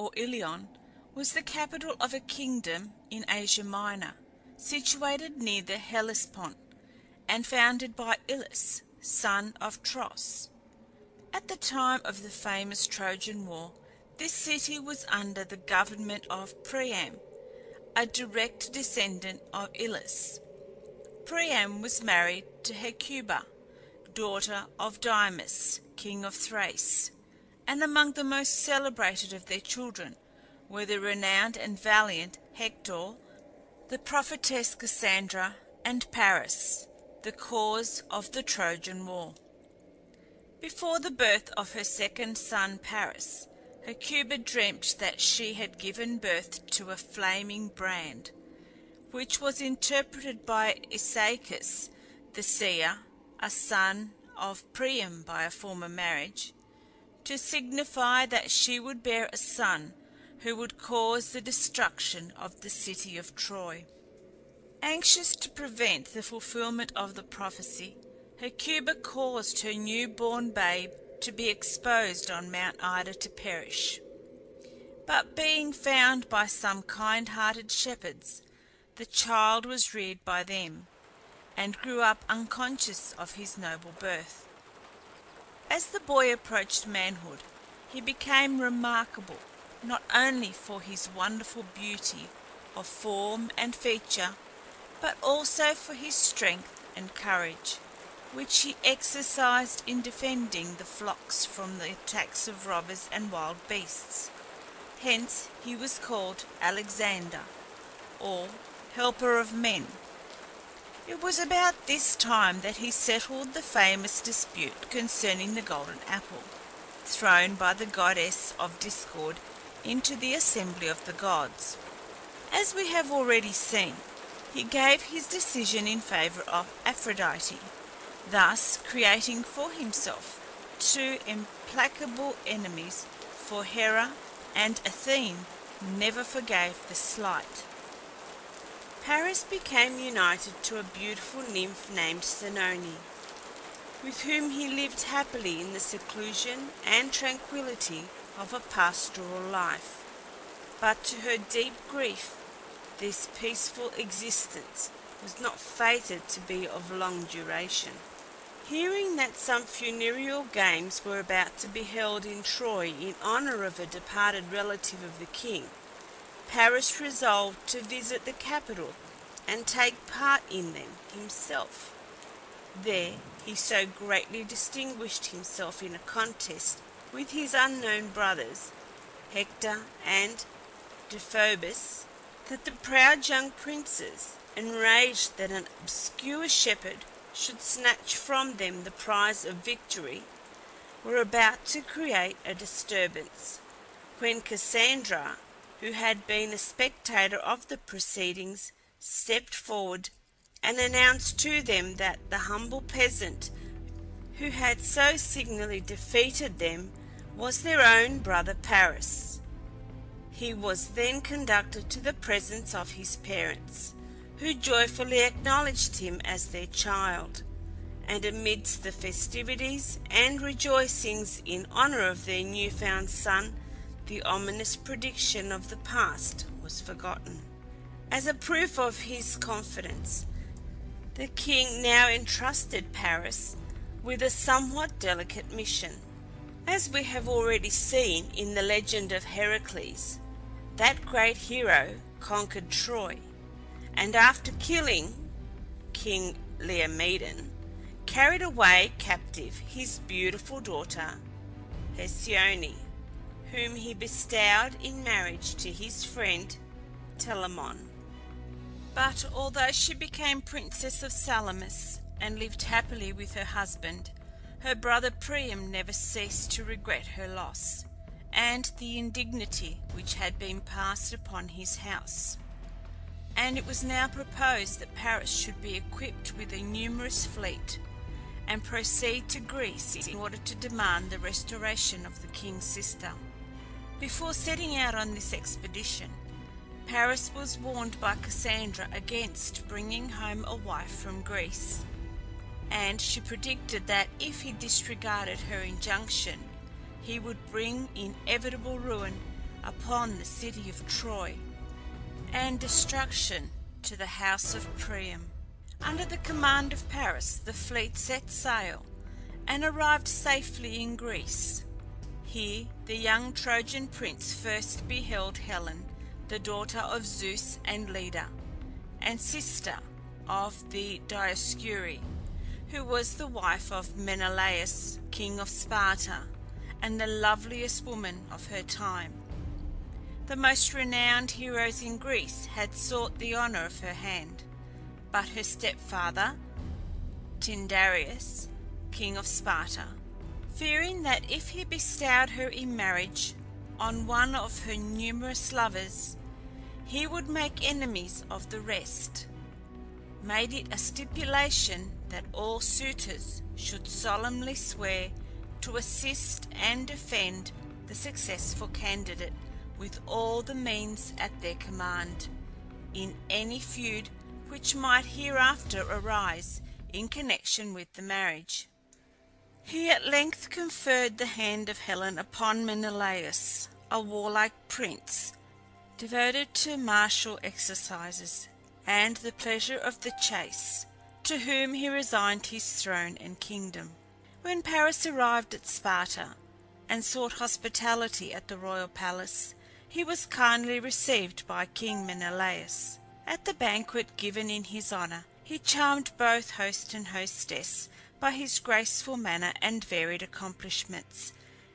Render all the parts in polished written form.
or Ilion, was the capital of a kingdom in Asia Minor, situated near the Hellespont, and founded by Ilus, son of Tros. At the time of the famous Trojan War, this city was under the government of Priam, a direct descendant of Ilus. Priam was married to Hecuba, daughter of Dymas, king of Thrace, and among the most celebrated of their children were the renowned and valiant Hector, the prophetess Cassandra, and Paris, the cause of the Trojan War. Before the birth of her second son Paris, Hecuba dreamt that she had given birth to a flaming brand, which was interpreted by Isaeus the seer, a son of Priam by a former marriage, to signify that she would bear a son who would cause the destruction of the city of Troy. Anxious to prevent the fulfilment of the prophecy, Hecuba caused her new-born babe to be exposed on Mount Ida to perish. But being found by some kind-hearted shepherds, the child was reared by them, and grew up unconscious of his noble birth. As the boy approached manhood, he became remarkable not only for his wonderful beauty of form and feature, but also for his strength and courage, which he exercised in defending the flocks from the attacks of robbers and wild beasts. Hence he was called Alexander, or helper of men. It was about this time that he settled the famous dispute concerning the golden apple, thrown by the goddess of discord into the assembly of the gods. As we have already seen, he gave his decision in favour of Aphrodite, thus creating for himself two implacable enemies, for Hera and Athene never forgave the slight. Paris became united to a beautiful nymph named Oenone, with whom he lived happily in the seclusion and tranquillity of a pastoral life. But to her deep grief, this peaceful existence was not fated to be of long duration. Hearing that some funereal games were about to be held in Troy in honour of a departed relative of the king, Paris resolved to visit the capital and take part in them himself. There he so greatly distinguished himself in a contest with his unknown brothers, Hector and Deiphobus, that the proud young princes, enraged that an obscure shepherd should snatch from them the prize of victory, were about to create a disturbance, when Cassandra, who had been a spectator of the proceedings, stepped forward and announced to them that the humble peasant who had so signally defeated them was their own brother Paris. He was then conducted to the presence of his parents, who joyfully acknowledged him as their child, and amidst the festivities and rejoicings in honour of their new-found son, the ominous prediction of the past was forgotten. As a proof of his confidence, the king now entrusted Paris with a somewhat delicate mission. As we have already seen in the legend of Heracles, that great hero conquered Troy, and after killing King Laomedon, carried away captive his beautiful daughter Hesione, whom he bestowed in marriage to his friend Telamon. But although she became Princess of Salamis and lived happily with her husband, her brother Priam never ceased to regret her loss, and the indignity which had been passed upon his house. And it was now proposed that Paris should be equipped with a numerous fleet, and proceed to Greece in order to demand the restoration of the king's sister. Before setting out on this expedition, Paris was warned by Cassandra against bringing home a wife from Greece, and she predicted that if he disregarded her injunction, he would bring inevitable ruin upon the city of Troy, and destruction to the house of Priam. Under the command of Paris, the fleet set sail and arrived safely in Greece. Here the young Trojan prince first beheld Helen, the daughter of Zeus and Leda, and sister of the Dioscuri, who was the wife of Menelaus, king of Sparta, and the loveliest woman of her time. The most renowned heroes in Greece had sought the honour of her hand, but her stepfather, Tyndareus, king of Sparta, fearing that if he bestowed her in marriage on one of her numerous lovers, he would make enemies of the rest, made it a stipulation that all suitors should solemnly swear to assist and defend the successful candidate with all the means at their command, in any feud which might hereafter arise in connection with the marriage. He at length conferred the hand of Helen upon Menelaus, a warlike prince, devoted to martial exercises and the pleasure of the chase, to whom he resigned his throne and kingdom. When Paris arrived at Sparta, and sought hospitality at the royal palace, he was kindly received by King Menelaus. At the banquet given in his honour, he charmed both host and hostess by his graceful manner and varied accomplishments,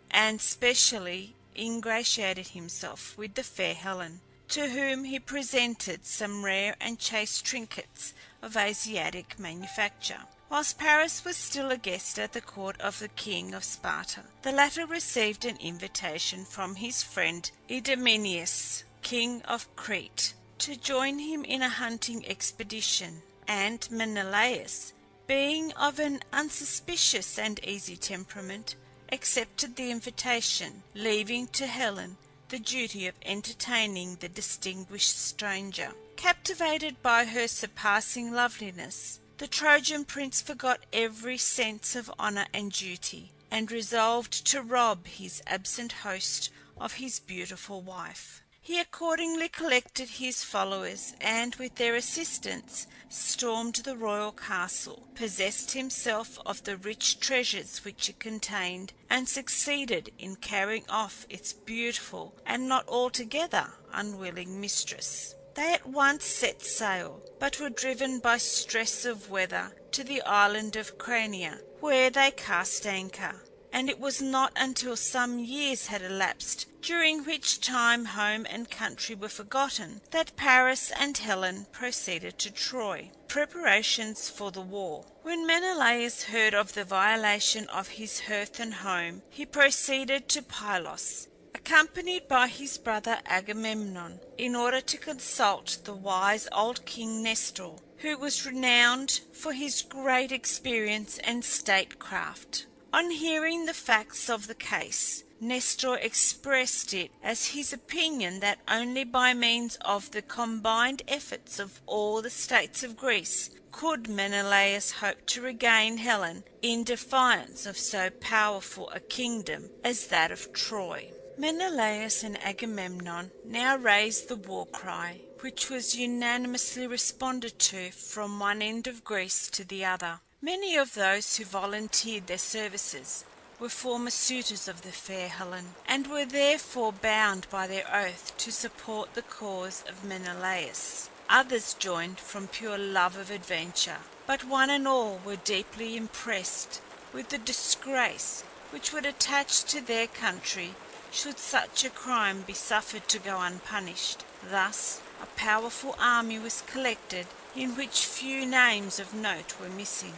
and specially ingratiated himself with the fair Helen, to whom he presented some rare and chaste trinkets of Asiatic manufacture. Whilst Paris was still a guest at the court of the king of Sparta, the latter received an invitation from his friend Idomeneus, king of Crete, to join him in a hunting expedition, and Menelaus, being of an unsuspicious and easy temperament, accepted the invitation, leaving to Helen the duty of entertaining the distinguished stranger. Captivated by her surpassing loveliness, the Trojan prince forgot every sense of honour and duty, and resolved to rob his absent host of his beautiful wife. He accordingly collected his followers, and with their assistance stormed the royal castle, possessed himself of the rich treasures which it contained, and succeeded in carrying off its beautiful and not altogether unwilling mistress. They at once set sail, but were driven by stress of weather to the island of Crania, where they cast anchor, and it was not until some years had elapsed, during which time home and country were forgotten, that Paris and Helen proceeded to Troy. Preparations for the war. When Menelaus heard of the violation of his hearth and home, he proceeded to Pylos, accompanied by his brother Agamemnon, in order to consult the wise old king Nestor, who was renowned for his great experience and statecraft. On hearing the facts of the case, Nestor expressed it as his opinion that only by means of the combined efforts of all the states of Greece could Menelaus hope to regain Helen in defiance of so powerful a kingdom as that of Troy. Menelaus and Agamemnon now raised the war cry, which was unanimously responded to from one end of Greece to the other. Many of those who volunteered their services were former suitors of the fair Helen, and were therefore bound by their oath to support the cause of Menelaus. Others joined from pure love of adventure, but one and all were deeply impressed with the disgrace which would attach to their country should such a crime be suffered to go unpunished. Thus a powerful army was collected, in which few names of note were missing.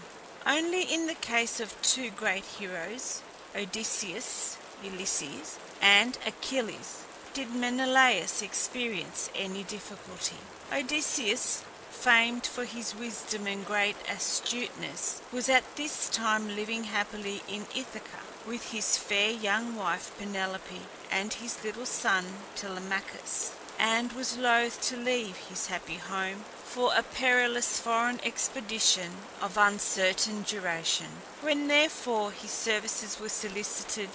Only in the case of two great heroes, Odysseus, Ulysses, and Achilles, did Menelaus experience any difficulty. Odysseus, famed for his wisdom and great astuteness, was at this time living happily in Ithaca with his fair young wife Penelope and his little son Telemachus, and was loath to leave his happy home for a perilous foreign expedition of uncertain duration. When therefore his services were solicited,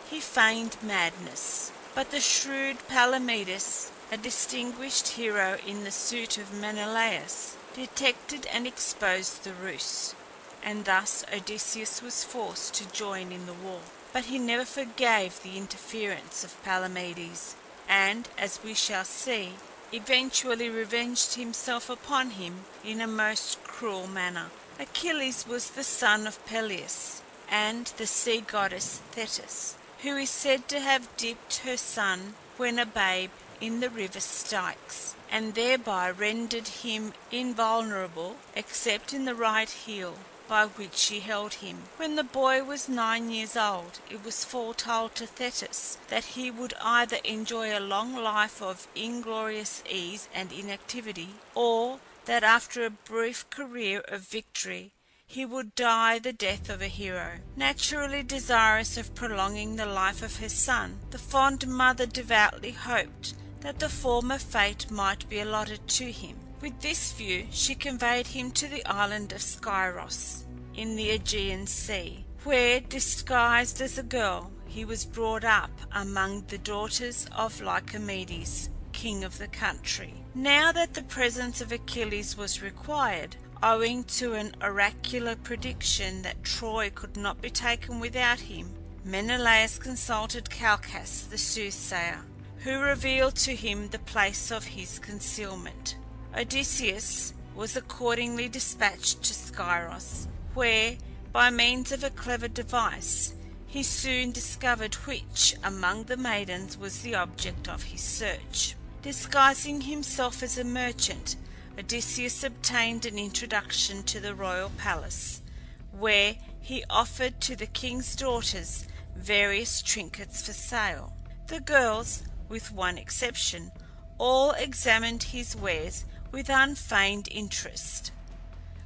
he feigned madness, But the shrewd Palamedes, a distinguished hero in the suit of Menelaus, detected and exposed the ruse, and thus Odysseus was forced to join in the war. But he never forgave the interference of Palamedes, and, as we shall see, eventually revenged himself upon him in a most cruel manner. Achilles was the son of Peleus and the sea goddess Thetis, who is said to have dipped her son when a babe in the river Styx, and thereby rendered him invulnerable except in the right heel, by which she held him. When the boy was 9 years old, it was foretold to Thetis that he would either enjoy a long life of inglorious ease and inactivity, or that after a brief career of victory he would die the death of a hero. Naturally desirous of prolonging the life of her son, the fond mother devoutly hoped that the former fate might be allotted to him. With this view she conveyed him to the island of Scyros in the Aegean Sea, where, disguised as a girl, he was brought up among the daughters of Lycomedes, king of the country. Now that the presence of Achilles was required, owing to an oracular prediction that Troy could not be taken without him, Menelaus consulted Calchas the soothsayer, who revealed to him the place of his concealment. Odysseus was accordingly dispatched to Scyros, where, by means of a clever device, he soon discovered which among the maidens was the object of his search. Disguising himself as a merchant, Odysseus obtained an introduction to the royal palace, where he offered to the king's daughters various trinkets for sale. The girls, with one exception, all examined his wares with unfeigned interest.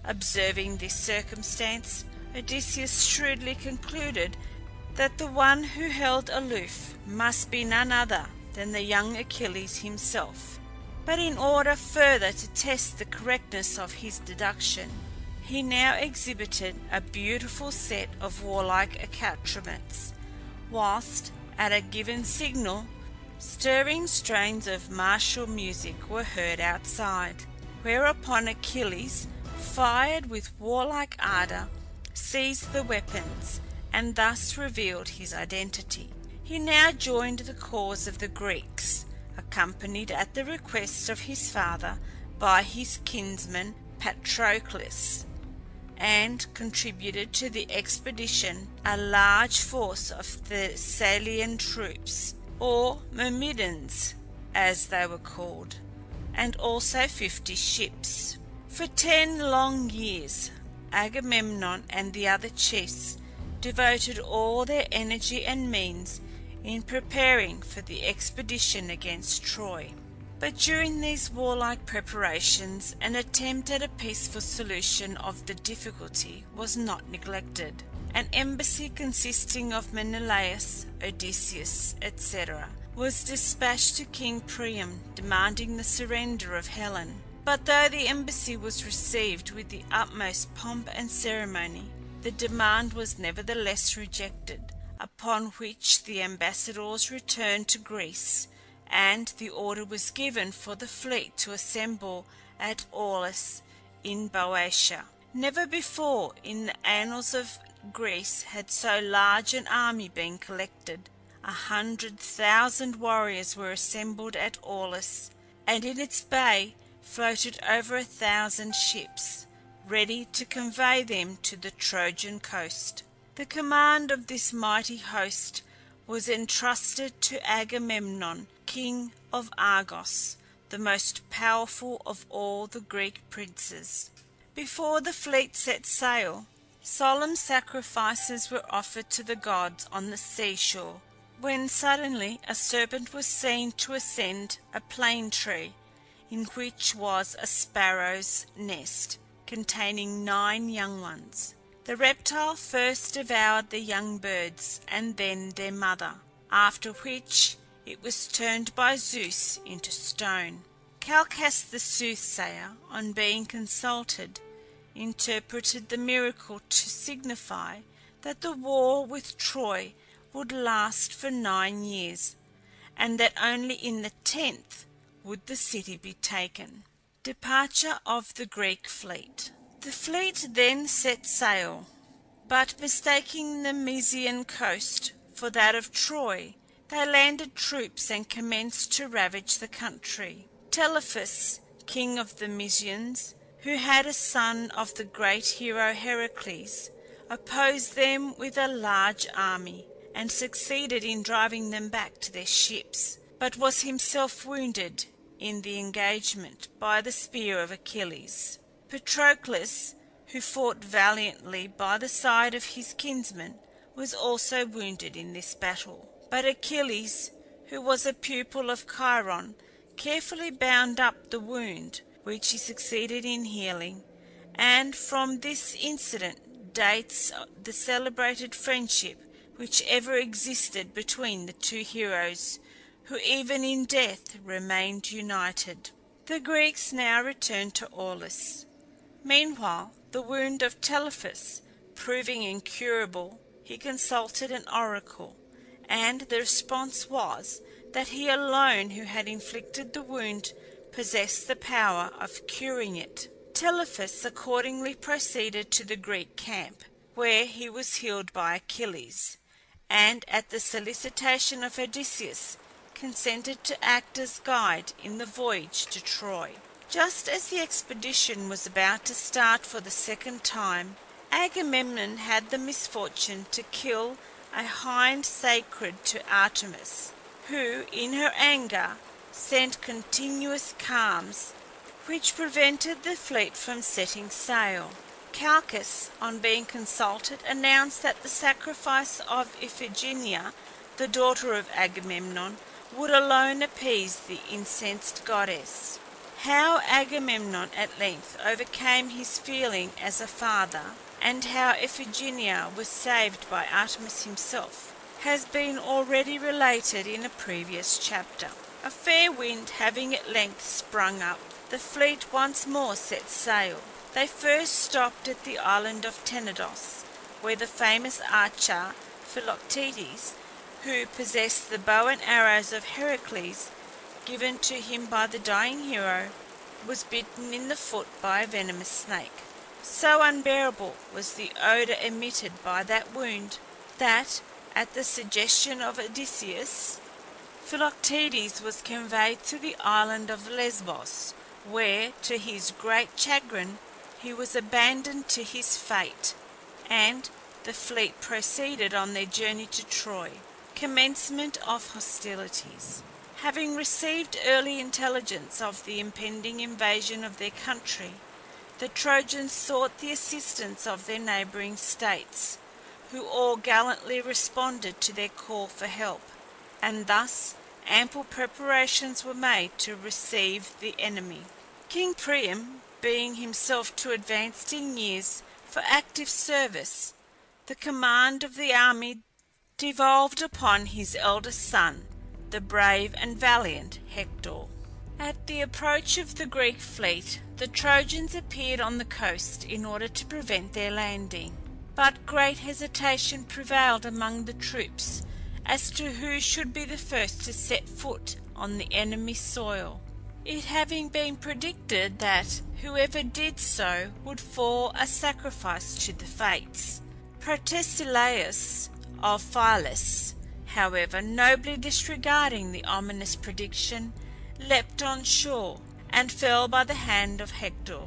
Observing this circumstance, Odysseus shrewdly concluded that the one who held aloof must be none other than the young Achilles himself. But in order further to test the correctness of his deduction, he now exhibited a beautiful set of warlike accoutrements, whilst, at a given signal, stirring strains of martial music were heard outside, whereupon Achilles, fired with warlike ardour, seized the weapons, and thus revealed his identity. He now joined the cause of the Greeks, accompanied at the request of his father by his kinsman Patroclus, and contributed to the expedition a large force of Thessalian troops, or Myrmidons as they were called, and also 50 ships. For 10 long years Agamemnon and the other chiefs devoted all their energy and means in preparing for the expedition against Troy. But during these warlike preparations an attempt at a peaceful solution of the difficulty was not neglected. An embassy consisting of Menelaus, Odysseus, etc., was dispatched to King Priam demanding the surrender of Helen. But though the embassy was received with the utmost pomp and ceremony, the demand was nevertheless rejected, upon which the ambassadors returned to Greece, and the order was given for the fleet to assemble at Aulis in Boeotia. Never before in the annals of Greece had so large an army been collected. 100,000 warriors were assembled at Aulis, and in its bay floated over 1,000 ships, ready to convey them to the Trojan coast. The command of this mighty host was entrusted to Agamemnon, king of Argos, the most powerful of all the Greek princes. Before the fleet set sail, solemn sacrifices were offered to the gods on the seashore, when suddenly a serpent was seen to ascend a plane tree, in which was a sparrow's nest, containing 9 young ones. The reptile first devoured the young birds, and then their mother, after which it was turned by Zeus into stone. Calchas the soothsayer, on being consulted, interpreted the miracle to signify that the war with Troy would last for 9 years, and that only in the 10th would the city be taken. Departure of the Greek fleet. The fleet then set sail, but mistaking the Mysian coast for that of Troy, they landed troops and commenced to ravage the country. Telephus, king of the Mysians, who had a son of the great hero Heracles, opposed them with a large army, and succeeded in driving them back to their ships, but was himself wounded in the engagement by the spear of Achilles. Patroclus, who fought valiantly by the side of his kinsman, was also wounded in this battle. But Achilles, who was a pupil of Chiron, carefully bound up the wound, which he succeeded in healing, and from this incident dates the celebrated friendship which ever existed between the two heroes, who even in death remained united. The Greeks now returned to Aulis. Meanwhile, the wound of Telephus proving incurable, he consulted an oracle, and the response was that he alone who had inflicted the wound possessed the power of curing it. Telephus accordingly proceeded to the Greek camp, where he was healed by Achilles, and at the solicitation of Odysseus consented to act as guide in the voyage to Troy. Just as the expedition was about to start for the second time, Agamemnon had the misfortune to kill a hind sacred to Artemis, who in her anger sent continuous calms which prevented the fleet from setting sail. Calchas, on being consulted, announced that the sacrifice of Iphigenia, the daughter of Agamemnon, would alone appease the incensed goddess. How Agamemnon at length overcame his feeling as a father, and how Iphigenia was saved by Artemis himself, has been already related in a previous chapter. A fair wind having at length sprung up, the fleet once more set sail. They first stopped at the island of Tenedos, where the famous archer Philoctetes, who possessed the bow and arrows of Heracles, given to him by the dying hero, was bitten in the foot by a venomous snake. So unbearable was the odour emitted by that wound, that, at the suggestion of Odysseus, Philoctetes was conveyed to the island of Lesbos, where, to his great chagrin, he was abandoned to his fate, and the fleet proceeded on their journey to Troy. Commencement of hostilities. Having received early intelligence of the impending invasion of their country, the Trojans sought the assistance of their neighbouring states, who all gallantly responded to their call for help, and thus ample preparations were made to receive the enemy. King Priam, being himself too advanced in years for active service, the command of the army devolved upon his eldest son, the brave and valiant Hector. At the approach of the Greek fleet, the Trojans appeared on the coast in order to prevent their landing, but great hesitation prevailed among the troops as to who should be the first to set foot on the enemy's soil, it having been predicted that whoever did so would fall a sacrifice to the fates. Protesilaus of Phylace, however, nobly disregarding the ominous prediction, leapt on shore, and fell by the hand of Hector.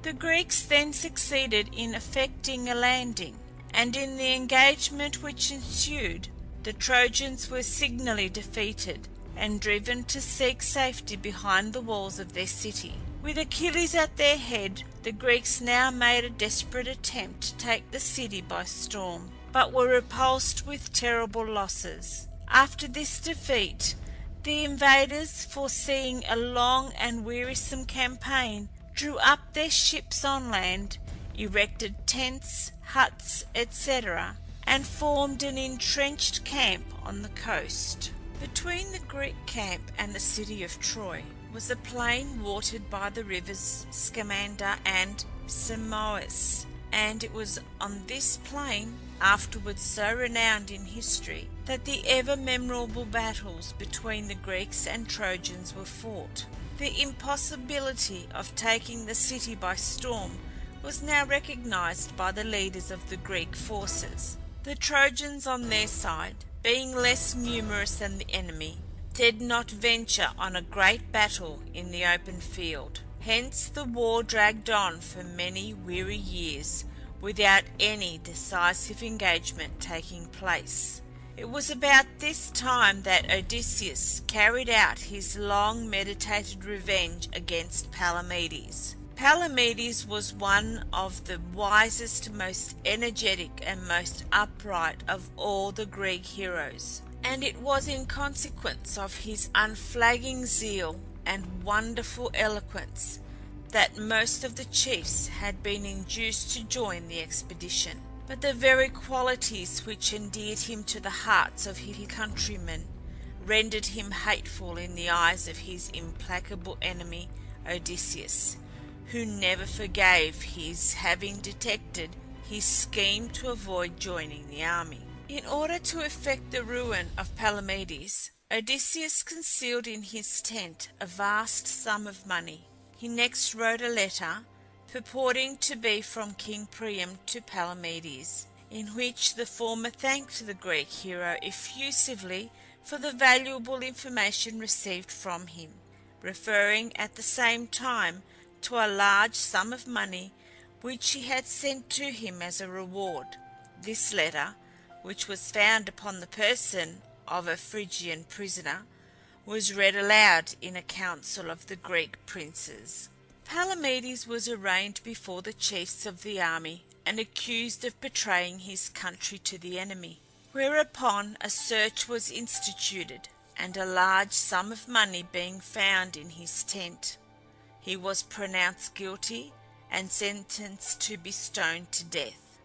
The Greeks then succeeded in effecting a landing, and in the engagement which ensued, the Trojans were signally defeated, and driven to seek safety behind the walls of their city. With Achilles at their head, the Greeks now made a desperate attempt to take the city by storm, but were repulsed with terrible losses. After this defeat, the invaders, foreseeing a long and wearisome campaign, drew up their ships on land, erected tents, huts, etc., and formed an entrenched camp on the coast. Between the Greek camp and the city of Troy was a plain watered by the rivers Scamander and Simois, and it was on this plain, afterwards so renowned in history, that the ever memorable battles between the Greeks and Trojans were fought. The impossibility of taking the city by storm was now recognized by the leaders of the Greek forces. The Trojans on their side, being less numerous than the enemy, dared not venture on a great battle in the open field. Hence the war dragged on for many weary years without any decisive engagement taking place. It was about this time that Odysseus carried out his long meditated revenge against Palamedes. Palamedes was one of the wisest, most energetic, and most upright of all the Greek heroes, and it was in consequence of his unflagging zeal and wonderful eloquence that most of the chiefs had been induced to join the expedition. But the very qualities which endeared him to the hearts of his countrymen rendered him hateful in the eyes of his implacable enemy Odysseus, who never forgave his having detected his scheme to avoid joining the army. In order to effect the ruin of Palamedes, Odysseus concealed in his tent a vast sum of money. He next wrote a letter, purporting to be from King Priam to Palamedes, in which the former thanked the Greek hero effusively for the valuable information received from him, referring at the same time to a large sum of money which he had sent to him as a reward. This letter, which was found upon the person of a Phrygian prisoner, was read aloud in a council of the Greek princes. Palamedes was arraigned before the chiefs of the army and accused of betraying his country to the enemy, whereupon a search was instituted, and a large sum of money being found in his tent, he was pronounced guilty and sentenced to be stoned to death.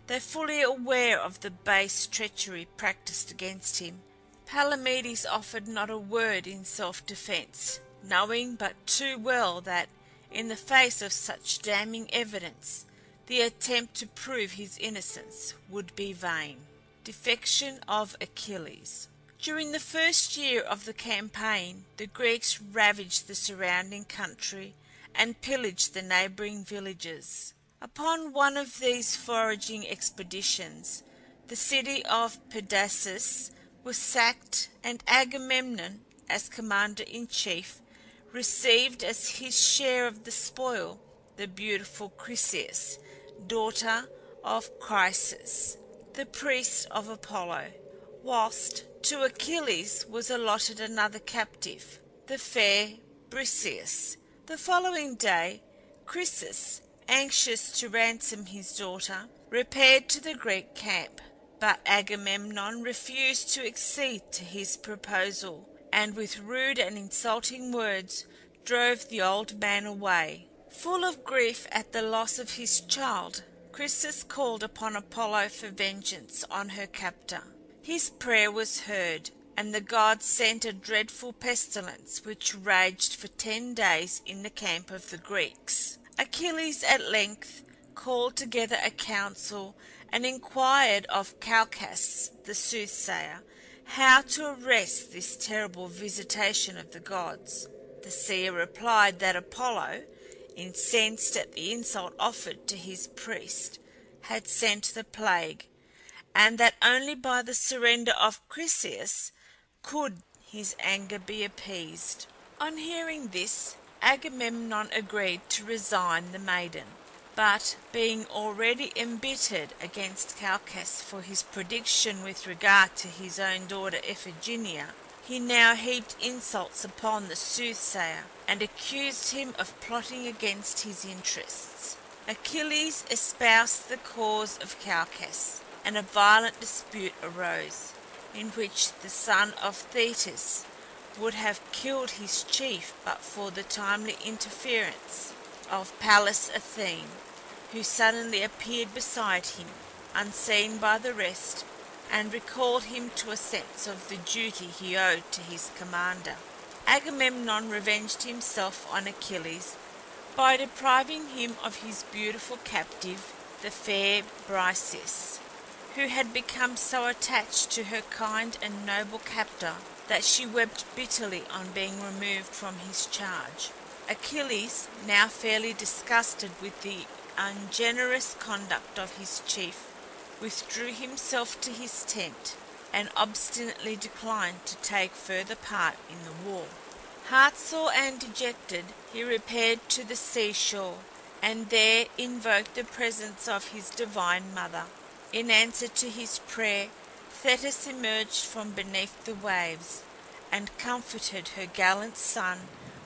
Though fully aware of the base treachery practised against him, Palamedes offered not a word in self-defence, knowing but too well that, in the face of such damning evidence, the attempt to prove his innocence would be vain. Defection of Achilles. During the first year of the campaign, the Greeks ravaged the surrounding country and pillaged the neighbouring villages. Upon one of these foraging expeditions, the city of Pedasus was sacked, and Agamemnon, as commander-in-chief, received as his share of the spoil the beautiful Chryseis, daughter of Chryses, the priest of Apollo, whilst to Achilles was allotted another captive, the fair Briseis. The following day, Chryseis, anxious to ransom his daughter, repaired to the Greek camp, but Agamemnon refused to accede to his proposal, and with rude and insulting words drove the old man away. Full of grief at the loss of his child, Chryseis called upon Apollo for vengeance on her captor. His prayer was heard, and the gods sent a dreadful pestilence which raged for 10 days in the camp of the Greeks. Achilles at length called together a council and inquired of Calchas, the soothsayer, how to arrest this terrible visitation of the gods. The seer replied that Apollo, incensed at the insult offered to his priest, had sent the plague, and that only by the surrender of Chryseis could his anger be appeased. On hearing this, Agamemnon agreed to resign the maiden, but being already embittered against Calchas for his prediction with regard to his own daughter Iphigenia, he now heaped insults upon the soothsayer, and accused him of plotting against his interests. Achilles espoused the cause of Calchas, and a violent dispute arose, in which the son of Thetis would have killed his chief but for the timely interference of Pallas Athene, who suddenly appeared beside him, unseen by the rest, and recalled him to a sense of the duty he owed to his commander. Agamemnon revenged himself on Achilles by depriving him of his beautiful captive, the fair Briseis, who had become so attached to her kind and noble captor that she wept bitterly on being removed from his charge. Achilles, now fairly disgusted with the ungenerous conduct of his chief, withdrew himself to his tent, and obstinately declined to take further part in the war. Heartsore and dejected, he repaired to the seashore, and there invoked the presence of his divine mother. In answer to his prayer, Thetis emerged from beneath the waves, and comforted her gallant son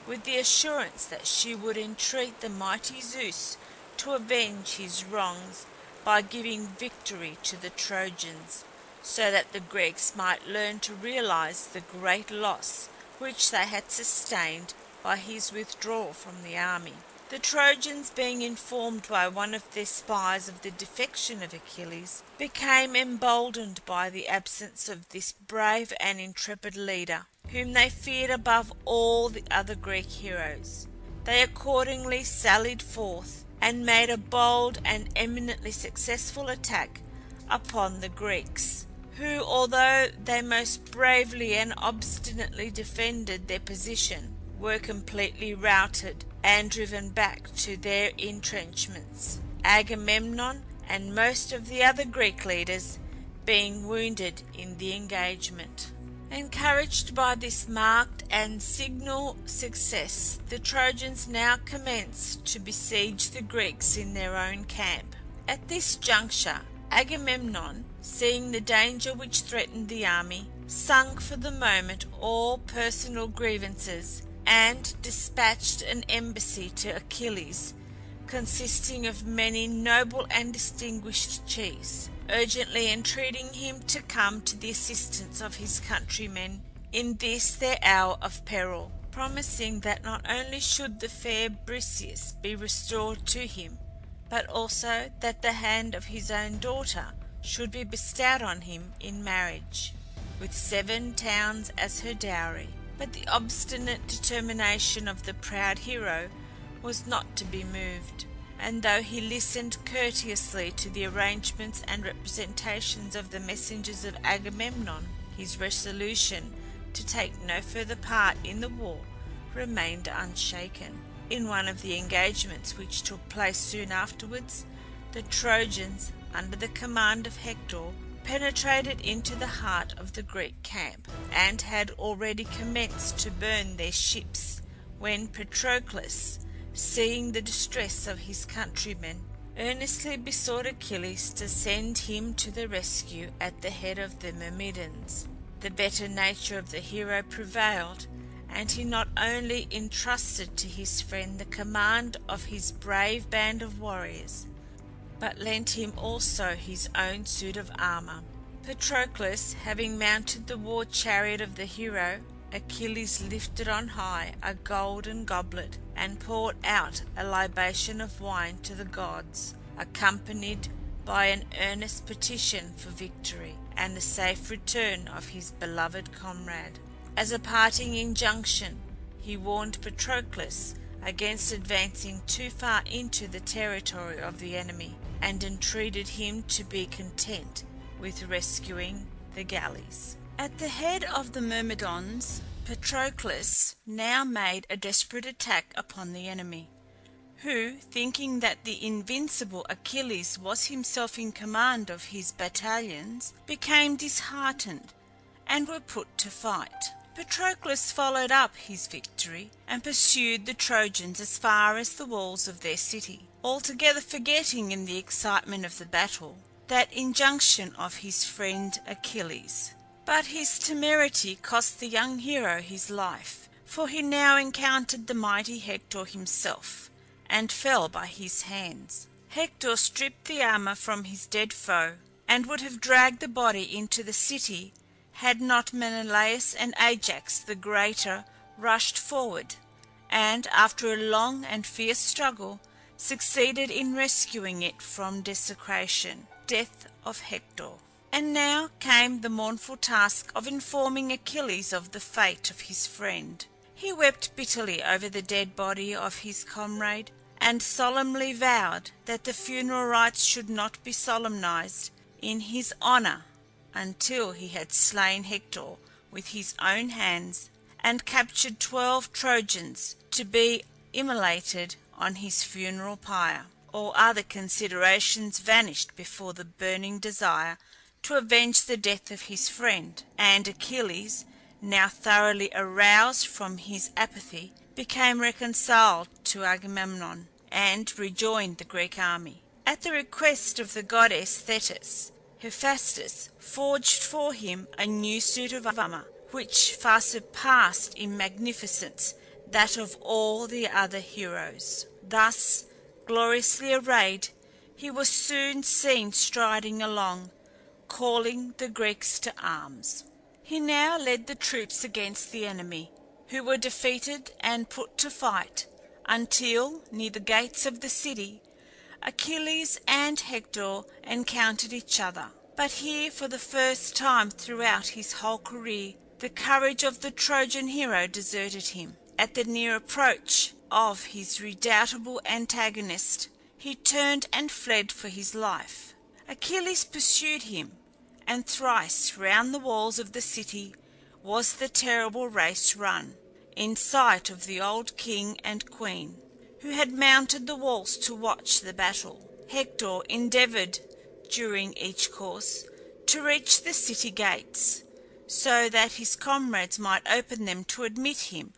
with the assurance that she would entreat the mighty Zeus to avenge his wrongs by giving victory to the Trojans, so that the Greeks might learn to realize the great loss which they had sustained by his withdrawal from the army. The Trojans, being informed by one of their spies of the defection of Achilles, became emboldened by the absence of this brave and intrepid leader, whom they feared above all the other Greek heroes. They accordingly sallied forth, and made a bold and eminently successful attack upon the Greeks, who, although they most bravely and obstinately defended their position, were completely routed and driven back to their entrenchments, Agamemnon and most of the other Greek leaders being wounded in the engagement. Encouraged by this marked and signal success, the Trojans now commenced to besiege the Greeks in their own camp. At this juncture, Agamemnon, seeing the danger which threatened the army, sunk for the moment all personal grievances, and dispatched an embassy to Achilles, consisting of many noble and distinguished chiefs, urgently entreating him to come to the assistance of his countrymen in this their hour of peril, promising that not only should the fair Briseis be restored to him, but also that the hand of his own daughter should be bestowed on him in marriage, with 7 towns as her dowry. But the obstinate determination of the proud hero was not to be moved, and though he listened courteously to the arrangements and representations of the messengers of Agamemnon, his resolution to take no further part in the war remained unshaken. In one of the engagements which took place soon afterwards, the Trojans, under the command of Hector, penetrated into the heart of the Greek camp, and had already commenced to burn their ships, when Patroclus, seeing the distress of his countrymen, earnestly besought Achilles to send him to the rescue at the head of the Myrmidons. The better nature of the hero prevailed, and he not only entrusted to his friend the command of his brave band of warriors, but lent him also his own suit of armour. Patroclus having mounted the war chariot of the hero, Achilles lifted on high a golden goblet, and poured out a libation of wine to the gods, accompanied by an earnest petition for victory, and the safe return of his beloved comrade. As a parting injunction, he warned Patroclus against advancing too far into the territory of the enemy, and entreated him to be content with rescuing the galleys. At the head of the Myrmidons, Patroclus now made a desperate attack upon the enemy, who, thinking that the invincible Achilles was himself in command of his battalions, became disheartened, and were put to flight. Patroclus followed up his victory, and pursued the Trojans as far as the walls of their city, altogether forgetting in the excitement of the battle that injunction of his friend Achilles. But his temerity cost the young hero his life, for he now encountered the mighty Hector himself, and fell by his hands. Hector stripped the armour from his dead foe, and would have dragged the body into the city, had not Menelaus and Ajax the Greater rushed forward, and, after a long and fierce struggle, succeeded in rescuing it from desecration. Death of Hector. And now came the mournful task of informing Achilles of the fate of his friend. He wept bitterly over the dead body of his comrade, and solemnly vowed that the funeral rites should not be solemnized in his honor until he had slain Hector with his own hands and captured 12 Trojans to be immolated on his funeral pyre. All other considerations vanished before the burning desire to avenge the death of his friend, and Achilles, now thoroughly aroused from his apathy, became reconciled to Agamemnon, and rejoined the Greek army. At the request of the goddess Thetis, Hephaestus forged for him a new suit of armour, which far surpassed in magnificence that of all the other heroes. Thus gloriously arrayed, he was soon seen striding along, calling the Greeks to arms. He now led the troops against the enemy, who were defeated and put to flight, until, near the gates of the city, Achilles and Hector encountered each other. But here, for the first time throughout his whole career, the courage of the Trojan hero deserted him. At the near approach of his redoubtable antagonist, he turned and fled for his life. Achilles pursued him, and thrice round the walls of the city was the terrible race run, in sight of the old king and queen, who had mounted the walls to watch the battle. Hector endeavoured, during each course, to reach the city gates, so that his comrades might open them to admit him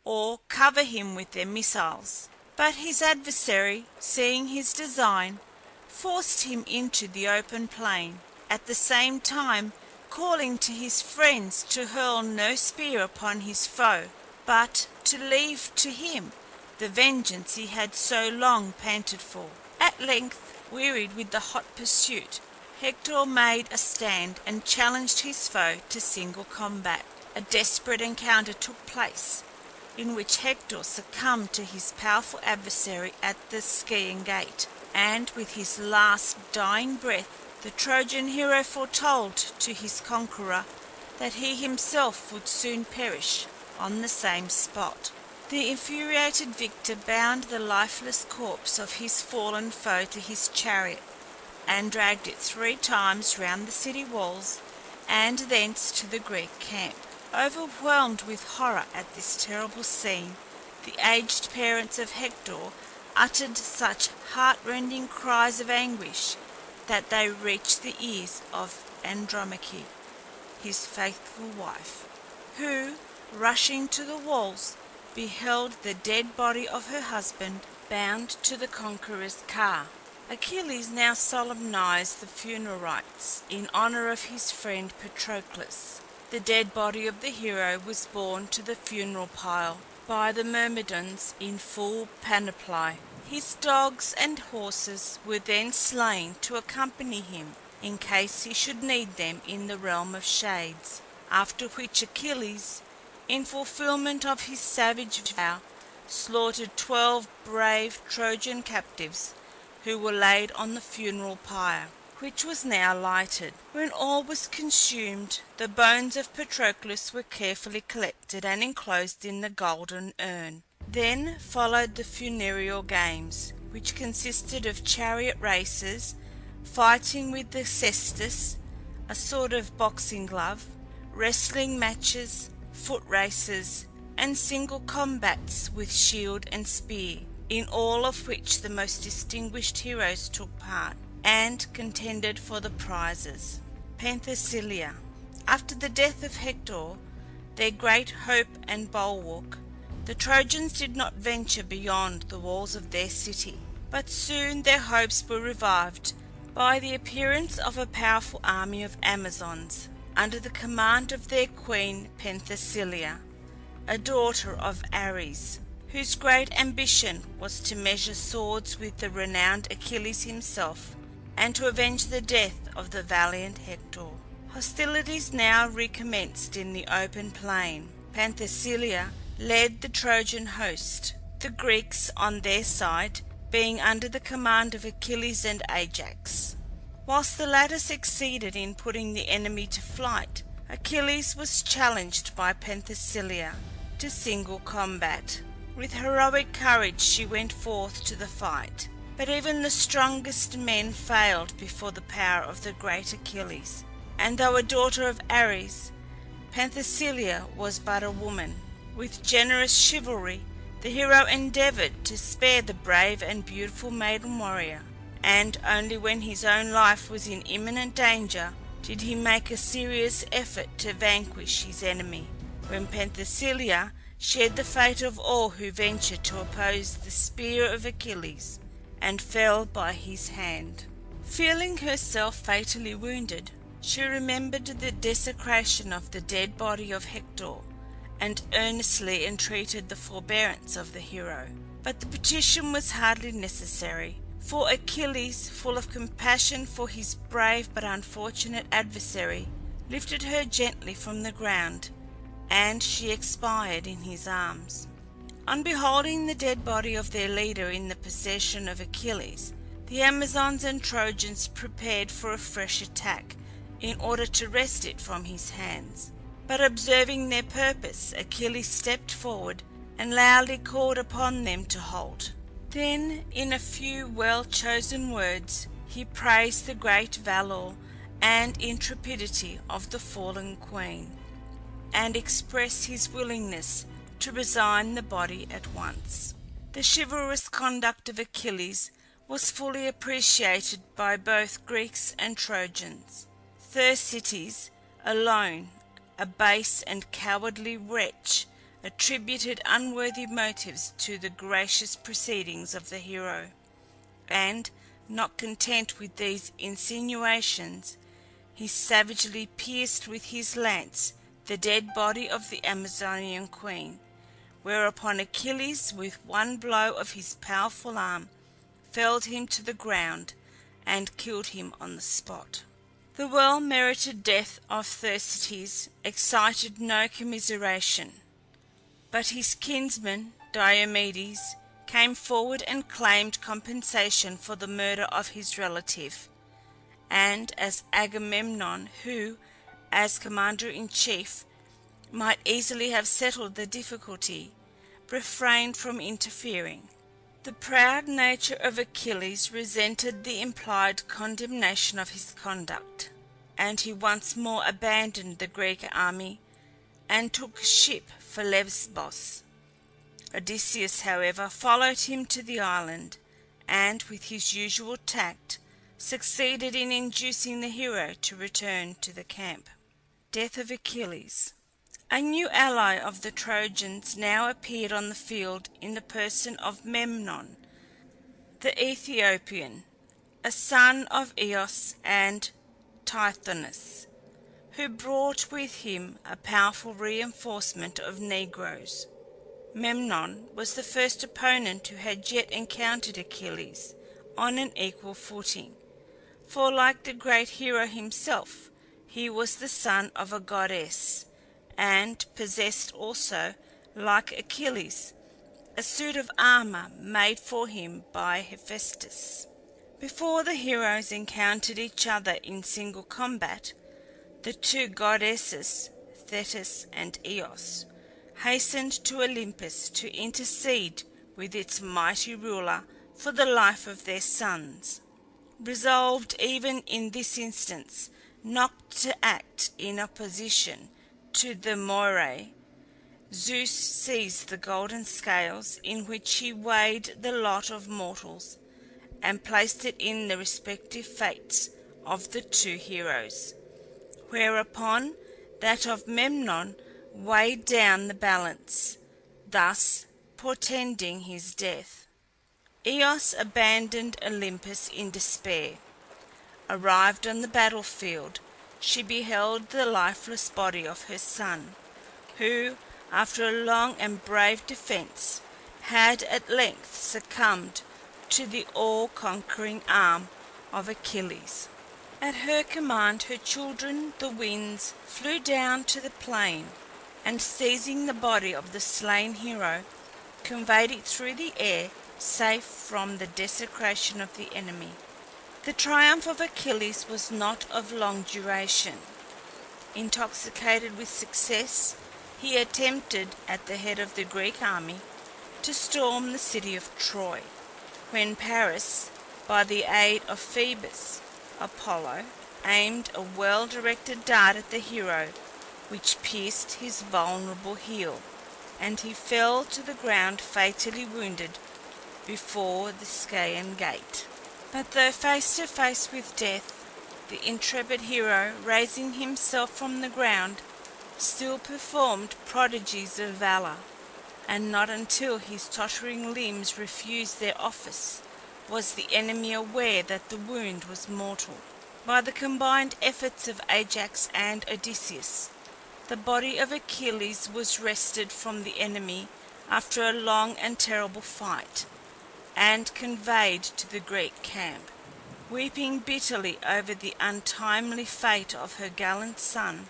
or cover him with their missiles. But his adversary, seeing his design, forced him into the open plain, at the same time calling to his friends to hurl no spear upon his foe, but to leave to him the vengeance he had so long panted for. At length, wearied with the hot pursuit, Hector made a stand and challenged his foe to single combat. A desperate encounter took place, in which Hector succumbed to his powerful adversary at the Scaean gate, and with his last dying breath the Trojan hero foretold to his conqueror that he himself would soon perish on the same spot. The infuriated victor bound the lifeless corpse of his fallen foe to his chariot, and dragged it 3 times round the city walls, and thence to the Greek camp. Overwhelmed with horror at this terrible scene, the aged parents of Hector uttered such heart-rending cries of anguish that they reached the ears of Andromache, his faithful wife, who, rushing to the walls, beheld the dead body of her husband bound to the conqueror's car. Achilles now solemnized the funeral rites in honor of his friend Patroclus. The dead body of the hero was borne to the funeral pile by the Myrmidons in full panoply. His dogs and horses were then slain to accompany him in case he should need them in the realm of shades, after which Achilles, in fulfilment of his savage vow, slaughtered 12 brave Trojan captives who were laid on the funeral pyre, which was now lighted. When all was consumed, the bones of Patroclus were carefully collected and enclosed in the golden urn. Then followed the funereal games, which consisted of chariot races, fighting with the cestus, a sort of boxing glove, wrestling matches, foot races, and single combats with shield and spear, in all of which the most distinguished heroes took part, and contended for the prizes. Penthesilea. After the death of Hector, their great hope and bulwark, the Trojans did not venture beyond the walls of their city, but soon their hopes were revived by the appearance of a powerful army of Amazons, under the command of their queen Penthesilea, a daughter of Ares, whose great ambition was to measure swords with the renowned Achilles himself, and to avenge the death of the valiant Hector. Hostilities now recommenced in the open plain. Penthesilea led the Trojan host, the Greeks on their side being under the command of Achilles and Ajax. Whilst the latter succeeded in putting the enemy to flight, Achilles was challenged by Penthesilea, to single combat. With heroic courage she went forth to the fight, but even the strongest men failed before the power of the great Achilles. And though a daughter of Ares, Penthesilea was but a woman. With generous chivalry the hero endeavoured to spare the brave and beautiful maiden warrior, and only when his own life was in imminent danger did he make a serious effort to vanquish his enemy. When Penthesilea shared the fate of all who ventured to oppose the spear of Achilles, and fell by his hand. Feeling herself fatally wounded, she remembered the desecration of the dead body of Hector, and earnestly entreated the forbearance of the hero. But the petition was hardly necessary, for Achilles, full of compassion for his brave but unfortunate adversary, lifted her gently from the ground, and she expired in his arms. On beholding the dead body of their leader in the possession of Achilles, the Amazons and Trojans prepared for a fresh attack, in order to wrest it from his hands. But observing their purpose, Achilles stepped forward and loudly called upon them to halt. Then, in a few well-chosen words, he praised the great valour and intrepidity of the fallen queen, and expressed his willingness to resign the body at once. The chivalrous conduct of Achilles was fully appreciated by both Greeks and Trojans. Thersites alone, a base and cowardly wretch, attributed unworthy motives to the gracious proceedings of the hero, and, not content with these insinuations, he savagely pierced with his lance the dead body of the Amazonian queen, whereupon Achilles, with one blow of his powerful arm, felled him to the ground and killed him on the spot. The well-merited death of Thersites excited no commiseration, but his kinsman Diomedes came forward and claimed compensation for the murder of his relative, and as Agamemnon, who, as commander-in-chief, might easily have settled the difficulty, refrained from interfering. The proud nature of Achilles resented the implied condemnation of his conduct, and he once more abandoned the Greek army and took ship for Lesbos. Odysseus, however, followed him to the island, and, with his usual tact, succeeded in inducing the hero to return to the camp. Death of Achilles. A new ally of the Trojans now appeared on the field in the person of Memnon, the Ethiopian, a son of Eos and Tithonus, who brought with him a powerful reinforcement of negroes. Memnon was the first opponent who had yet encountered Achilles on an equal footing, for, like the great hero himself, he was the son of a goddess, and possessed also, like Achilles, a suit of armour made for him by Hephaestus. Before the heroes encountered each other in single combat, the two goddesses, Thetis and Eos, hastened to Olympus to intercede with its mighty ruler for the life of their sons. Resolved even in this instance not to act in opposition to the Moirae, Zeus seized the golden scales in which he weighed the lot of mortals, and placed it in the respective fates of the two heroes, whereupon that of Memnon weighed down the balance, thus portending his death. Eos abandoned Olympus in despair. Arrived on the battlefield, she beheld the lifeless body of her son, who, after a long and brave defence, had at length succumbed to the all-conquering arm of Achilles. At her command her children, the winds, flew down to the plain, and seizing the body of the slain hero, conveyed it through the air, safe from the desecration of the enemy. The triumph of Achilles was not of long duration. Intoxicated with success, he attempted, at the head of the Greek army, to storm the city of Troy, when Paris, by the aid of Phoebus Apollo, aimed a well-directed dart at the hero, which pierced his vulnerable heel, and he fell to the ground fatally wounded before the Scaean gate. But though face to face with death, the intrepid hero, raising himself from the ground, still performed prodigies of valour, and not until his tottering limbs refused their office was the enemy aware that the wound was mortal. By the combined efforts of Ajax and Odysseus, the body of Achilles was wrested from the enemy after a long and terrible fight, and conveyed to the Greek camp. Weeping bitterly over the untimely fate of her gallant son,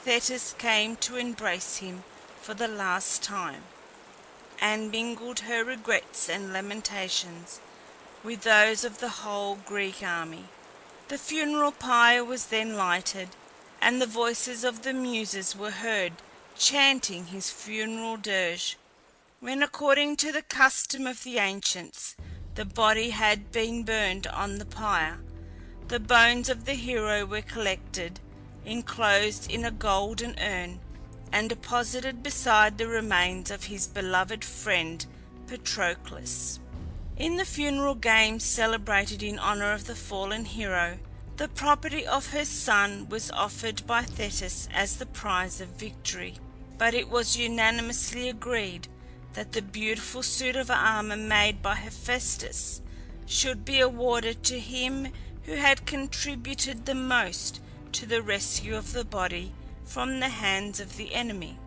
Thetis came to embrace him for the last time, and mingled her regrets and lamentations with those of the whole Greek army. The funeral pyre was then lighted, and the voices of the Muses were heard chanting his funeral dirge. When, according to the custom of the ancients, the body had been burned on the pyre, the bones of the hero were collected, enclosed in a golden urn, and deposited beside the remains of his beloved friend Patroclus. In the funeral games celebrated in honour of the fallen hero, the property of her son was offered by Thetis as the prize of victory, but it was unanimously agreed that the beautiful suit of armour made by Hephaestus should be awarded to him who had contributed the most to the rescue of the body from the hands of the enemy.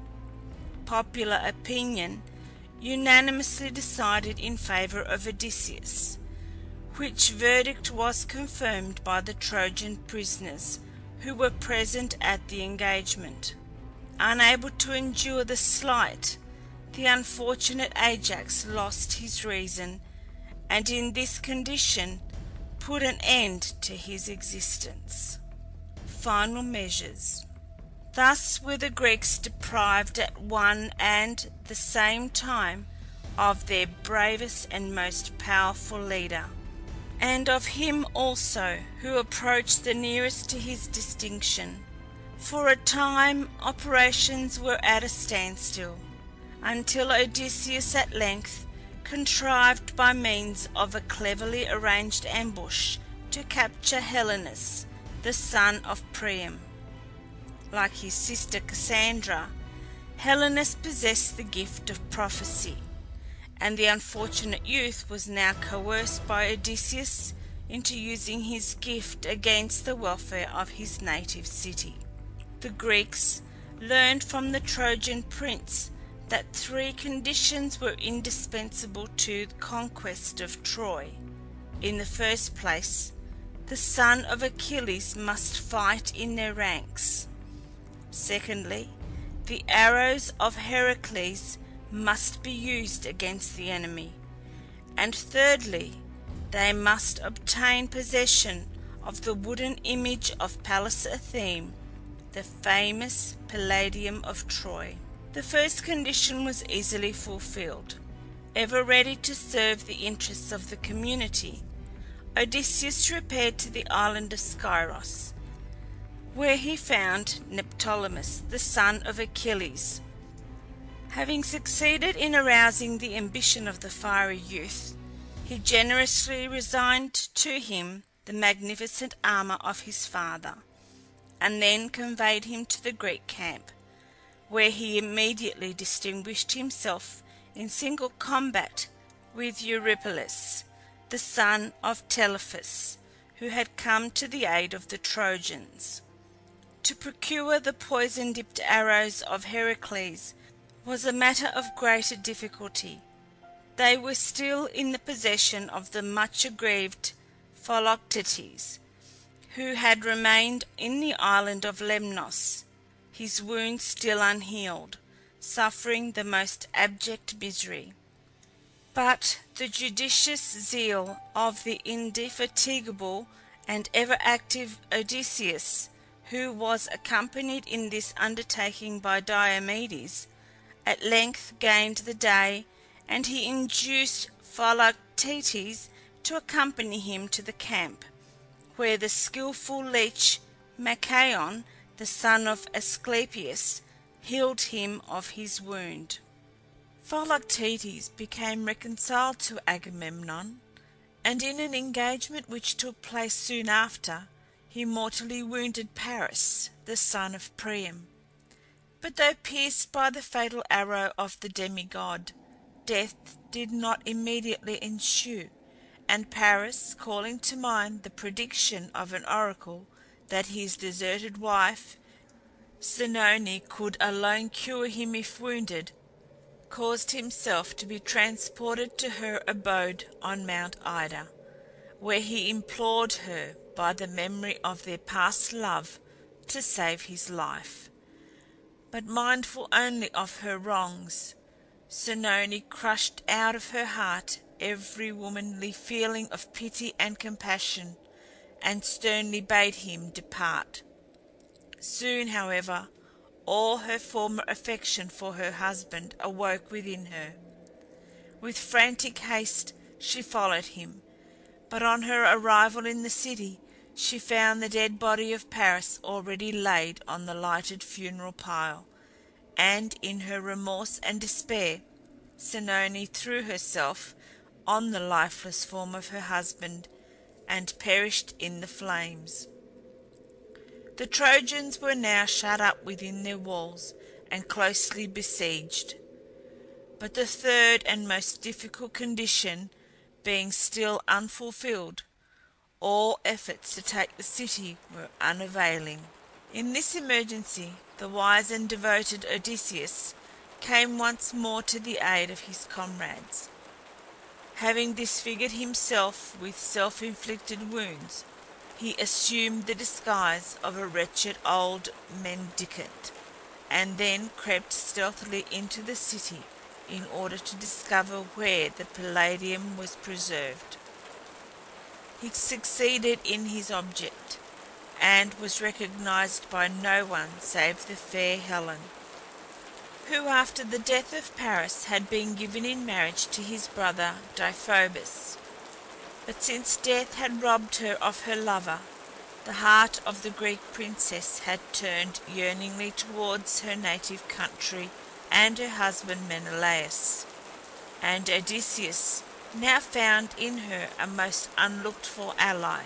Popular opinion unanimously decided in favour of Odysseus, which verdict was confirmed by the Trojan prisoners who were present at the engagement. Unable to endure the slight, the unfortunate Ajax lost his reason, and in this condition put an end to his existence. Final measures. Thus were the Greeks deprived at one and the same time of their bravest and most powerful leader, and of him also who approached the nearest to his distinction. For a time operations were at a standstill, until Odysseus at length contrived by means of a cleverly arranged ambush to capture Helenus, the son of Priam. Like his sister Cassandra, Helenus possessed the gift of prophecy, and the unfortunate youth was now coerced by Odysseus into using his gift against the welfare of his native city. The Greeks learned from the Trojan prince that three conditions were indispensable to the conquest of Troy. In the first place, the son of Achilles must fight in their ranks. Secondly, the arrows of Heracles must be used against the enemy. And thirdly, they must obtain possession of the wooden image of Pallas Athene, the famous Palladium of Troy. The first condition was easily fulfilled. Ever ready to serve the interests of the community, Odysseus repaired to the island of Scyros, where he found Neoptolemus, the son of Achilles. Having succeeded in arousing the ambition of the fiery youth, he generously resigned to him the magnificent armour of his father, and then conveyed him to the Greek camp, where he immediately distinguished himself in single combat with Eurypylus, the son of Telephus, who had come to the aid of the Trojans. To procure the poison-dipped arrows of Heracles was a matter of greater difficulty. They were still in the possession of the much aggrieved Philoctetes, who had remained in the island of Lemnos, his wounds still unhealed, suffering the most abject misery. But the judicious zeal of the indefatigable and ever active Odysseus, who was accompanied in this undertaking by Diomedes, at length gained the day, and he induced Philoctetes to accompany him to the camp, where the skilful leech Machaon, the son of Asclepius, healed him of his wound. Philoctetes became reconciled to Agamemnon, and in an engagement which took place soon after, he mortally wounded Paris, the son of Priam. But though pierced by the fatal arrow of the demigod, death did not immediately ensue, and Paris, calling to mind the prediction of an oracle that his deserted wife Oenone could alone cure him if wounded, caused himself to be transported to her abode on Mount Ida, where he implored her by the memory of their past love to save his life. But mindful only of her wrongs, Oenone crushed out of her heart every womanly feeling of pity and compassion, and sternly bade him depart. Soon, however, all her former affection for her husband awoke within her. With frantic haste she followed him, but on her arrival in the city she found the dead body of Paris already laid on the lighted funeral pile, and in her remorse and despair Oenone threw herself on the lifeless form of her husband and perished in the flames. The Trojans were now shut up within their walls and closely besieged, but the third and most difficult condition being still unfulfilled, all efforts to take the city were unavailing. In this emergency the wise and devoted Odysseus came once more to the aid of his comrades. Having disfigured himself with self-inflicted wounds, he assumed the disguise of a wretched old mendicant, and then crept stealthily into the city in order to discover where the Palladium was preserved. He succeeded in his object, and was recognized by no one save the fair Helen, who after the death of Paris had been given in marriage to his brother Deiphobus. But since death had robbed her of her lover, the heart of the Greek princess had turned yearningly towards her native country and her husband Menelaus, and Odysseus now found in her a most unlooked-for ally.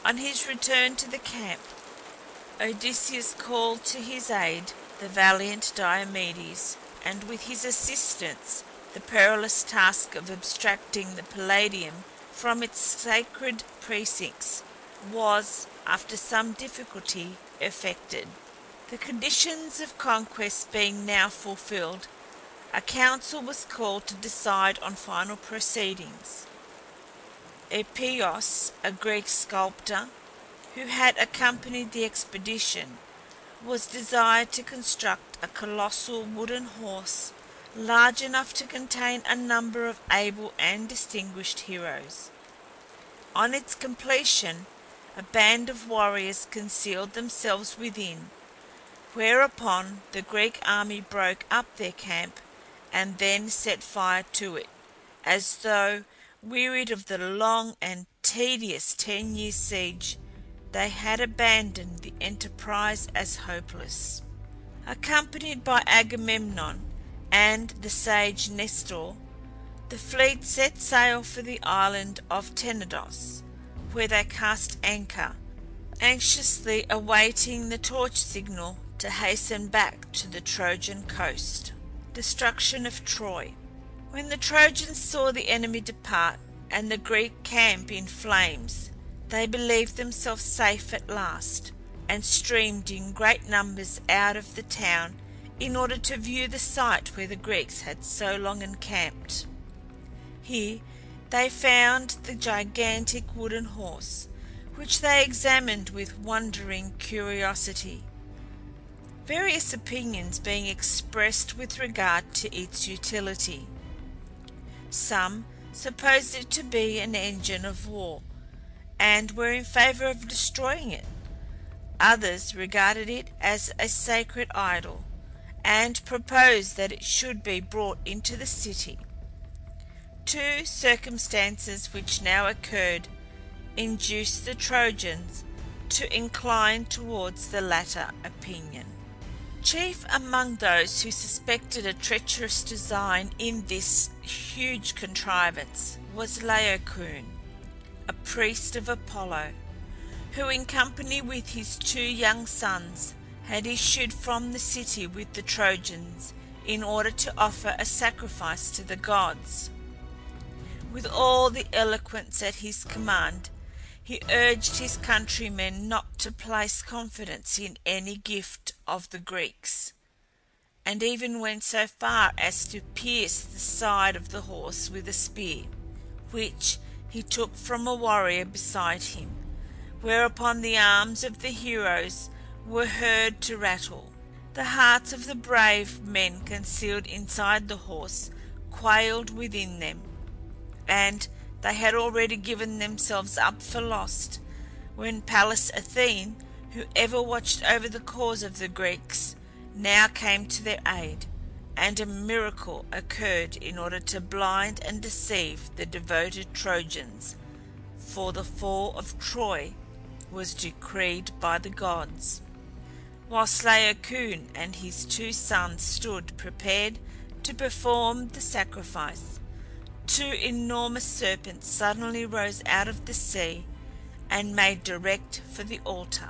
On his return to the camp, Odysseus called to his aid the valiant Diomedes, and with his assistance the perilous task of abstracting the Palladium from its sacred precincts was, after some difficulty, effected. The conditions of conquest being now fulfilled, a council was called to decide on final proceedings. Epeos, a Greek sculptor, who had accompanied the expedition, was desired to construct a colossal wooden horse large enough to contain a number of able and distinguished heroes. On its completion, a band of warriors concealed themselves within, whereupon the Greek army broke up their camp and then set fire to it, as though, wearied of the long and tedious 10 years' siege, they had abandoned the enterprise as hopeless. Accompanied by Agamemnon and the sage Nestor, the fleet set sail for the island of Tenedos, where they cast anchor, anxiously awaiting the torch signal to hasten back to the Trojan coast. Destruction of Troy. When the Trojans saw the enemy depart and the Greek camp in flames, they believed themselves safe at last, and streamed in great numbers out of the town in order to view the site where the Greeks had so long encamped. Here they found the gigantic wooden horse, which they examined with wondering curiosity, various opinions being expressed with regard to its utility. Some supposed it to be an engine of war, and were in favour of destroying it. Others regarded it as a sacred idol, and proposed that it should be brought into the city. Two circumstances which now occurred induced the Trojans to incline towards the latter opinion. Chief among those who suspected a treacherous design in this huge contrivance was Laocoon, a priest of Apollo, who in company with his two young sons had issued from the city with the Trojans in order to offer a sacrifice to the gods. With all the eloquence at his command, he urged his countrymen not to place confidence in any gift of the Greeks, and even went so far as to pierce the side of the horse with a spear, which he took from a warrior beside him, whereupon the arms of the heroes were heard to rattle. The hearts of the brave men concealed inside the horse quailed within them, and they had already given themselves up for lost, when Pallas Athene, who ever watched over the cause of the Greeks, now came to their aid, and a miracle occurred in order to blind and deceive the devoted Trojans, for the fall of Troy was decreed by the gods. Whilst Laocoon and his two sons stood prepared to perform the sacrifice, two enormous serpents suddenly rose out of the sea and made direct for the altar.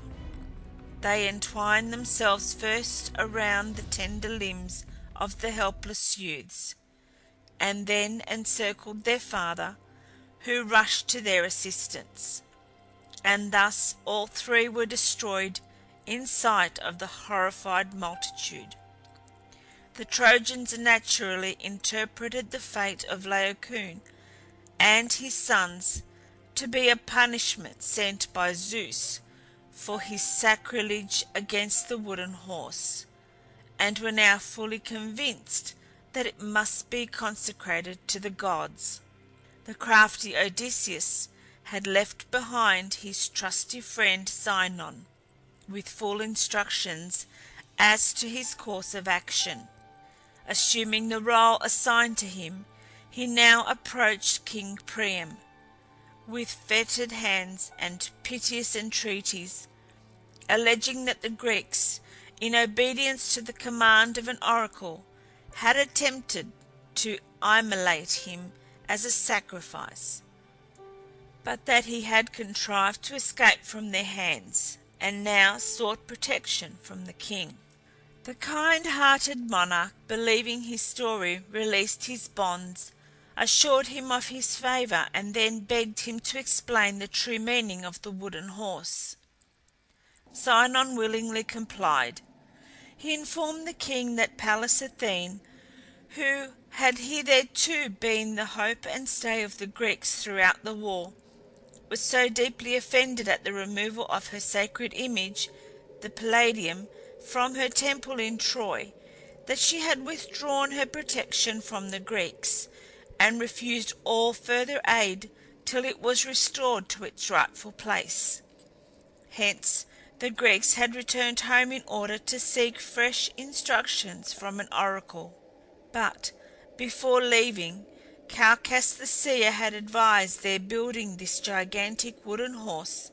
They entwined themselves first around the tender limbs of the helpless youths, and then encircled their father, who rushed to their assistance, and thus all three were destroyed in sight of the horrified multitude. The Trojans naturally interpreted the fate of Laocoon and his sons to be a punishment sent by Zeus for his sacrilege against the wooden horse, and were now fully convinced that it must be consecrated to the gods. The crafty Odysseus had left behind his trusty friend Sinon, with full instructions as to his course of action. Assuming the role assigned to him, he now approached King Priam, with fettered hands and piteous entreaties, alleging that the Greeks, in obedience to the command of an oracle, had attempted to immolate him as a sacrifice, but that he had contrived to escape from their hands, and now sought protection from the king. The kind-hearted monarch, believing his story, released his bonds, assured him of his favour, and then begged him to explain the true meaning of the wooden horse. Sinon willingly complied. He informed the king that Pallas Athene, who had hitherto been the hope and stay of the Greeks throughout the war, was so deeply offended at the removal of her sacred image, the Palladium, from her temple in Troy, that she had withdrawn her protection from the Greeks, and refused all further aid till it was restored to its rightful place. Hence the Greeks had returned home in order to seek fresh instructions from an oracle. But before leaving, Calchas the seer had advised their building this gigantic wooden horse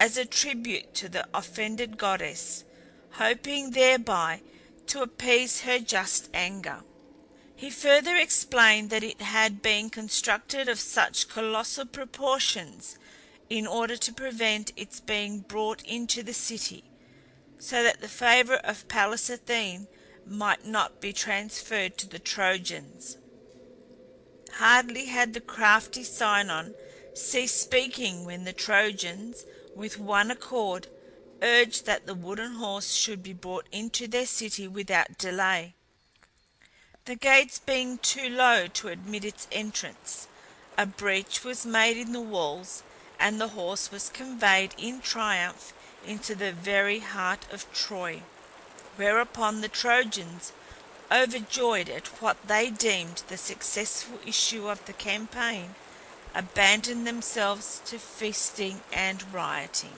as a tribute to the offended goddess, hoping thereby to appease her just anger. He further explained that it had been constructed of such colossal proportions in order to prevent its being brought into the city, so that the favour of Pallas Athene might not be transferred to the Trojans. Hardly had the crafty Sinon ceased speaking when the Trojans, with one accord, urged that the wooden horse should be brought into their city without delay. The gates being too low to admit its entrance, a breach was made in the walls, and the horse was conveyed in triumph into the very heart of Troy, whereupon the Trojans, overjoyed at what they deemed the successful issue of the campaign, abandoned themselves to feasting and rioting.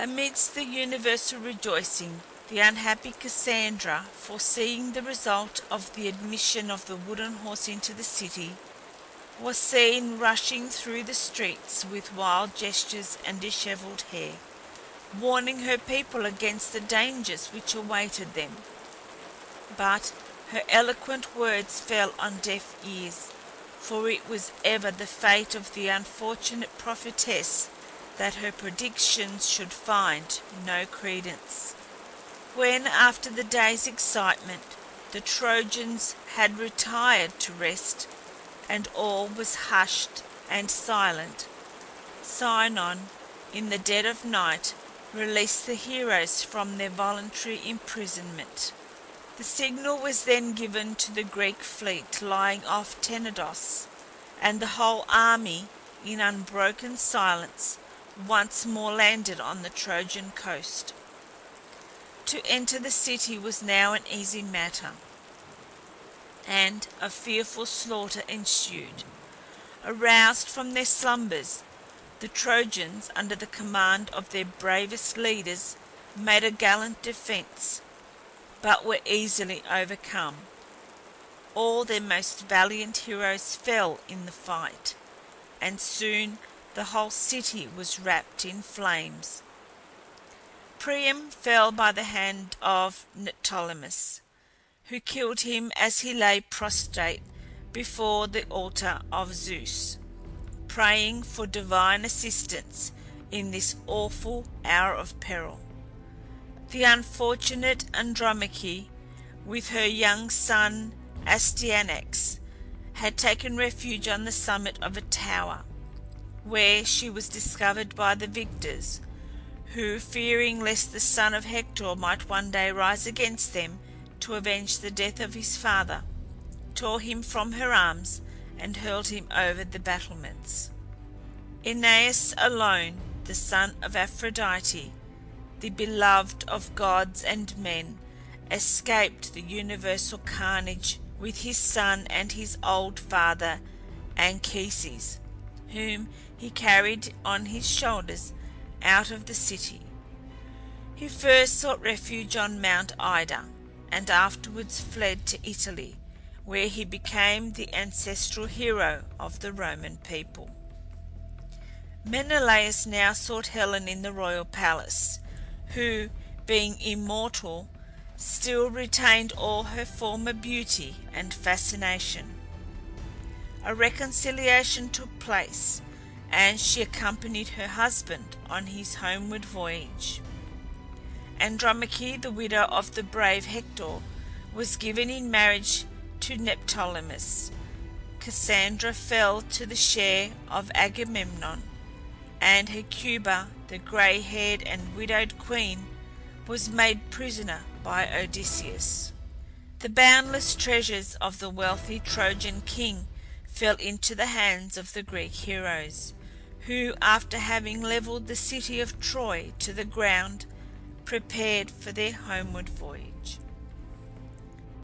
Amidst the universal rejoicing, the unhappy Cassandra, foreseeing the result of the admission of the wooden horse into the city, was seen rushing through the streets with wild gestures and dishevelled hair, warning her people against the dangers which awaited them. But her eloquent words fell on deaf ears, for it was ever the fate of the unfortunate prophetess that her predictions should find no credence. When, after the day's excitement, the Trojans had retired to rest, and all was hushed and silent, Sinon, in the dead of night, released the heroes from their voluntary imprisonment. The signal was then given to the Greek fleet lying off Tenedos, and the whole army, in unbroken silence, once more landed on the Trojan coast. To enter the city was now an easy matter, and a fearful slaughter ensued. Aroused from their slumbers, the Trojans, under the command of their bravest leaders, made a gallant defence, but were easily overcome. All their most valiant heroes fell in the fight, and soon the whole city was wrapped in flames. Priam fell by the hand of Neoptolemus, who killed him as he lay prostrate before the altar of Zeus, praying for divine assistance in this awful hour of peril. The unfortunate Andromache, with her young son Astyanax, had taken refuge on the summit of a tower, where she was discovered by the victors, who, fearing lest the son of Hector might one day rise against them to avenge the death of his father, tore him from her arms and hurled him over the battlements. Aeneas alone, the son of Aphrodite, the beloved of gods and men, escaped the universal carnage with his son and his old father Anchises, whom he carried on his shoulders out of the city. He first sought refuge on Mount Ida, and afterwards fled to Italy, where he became the ancestral hero of the Roman people. Menelaus now sought Helen in the royal palace, who, being immortal, still retained all her former beauty and fascination. A reconciliation took place, and she accompanied her husband on his homeward voyage. Andromache, the widow of the brave Hector, was given in marriage to Neoptolemus. Cassandra fell to the share of Agamemnon, and Hecuba, the grey-haired and widowed queen, was made prisoner by Odysseus. The boundless treasures of the wealthy Trojan king fell into the hands of the Greek heroes, who, after having levelled the city of Troy to the ground, prepared for their homeward voyage.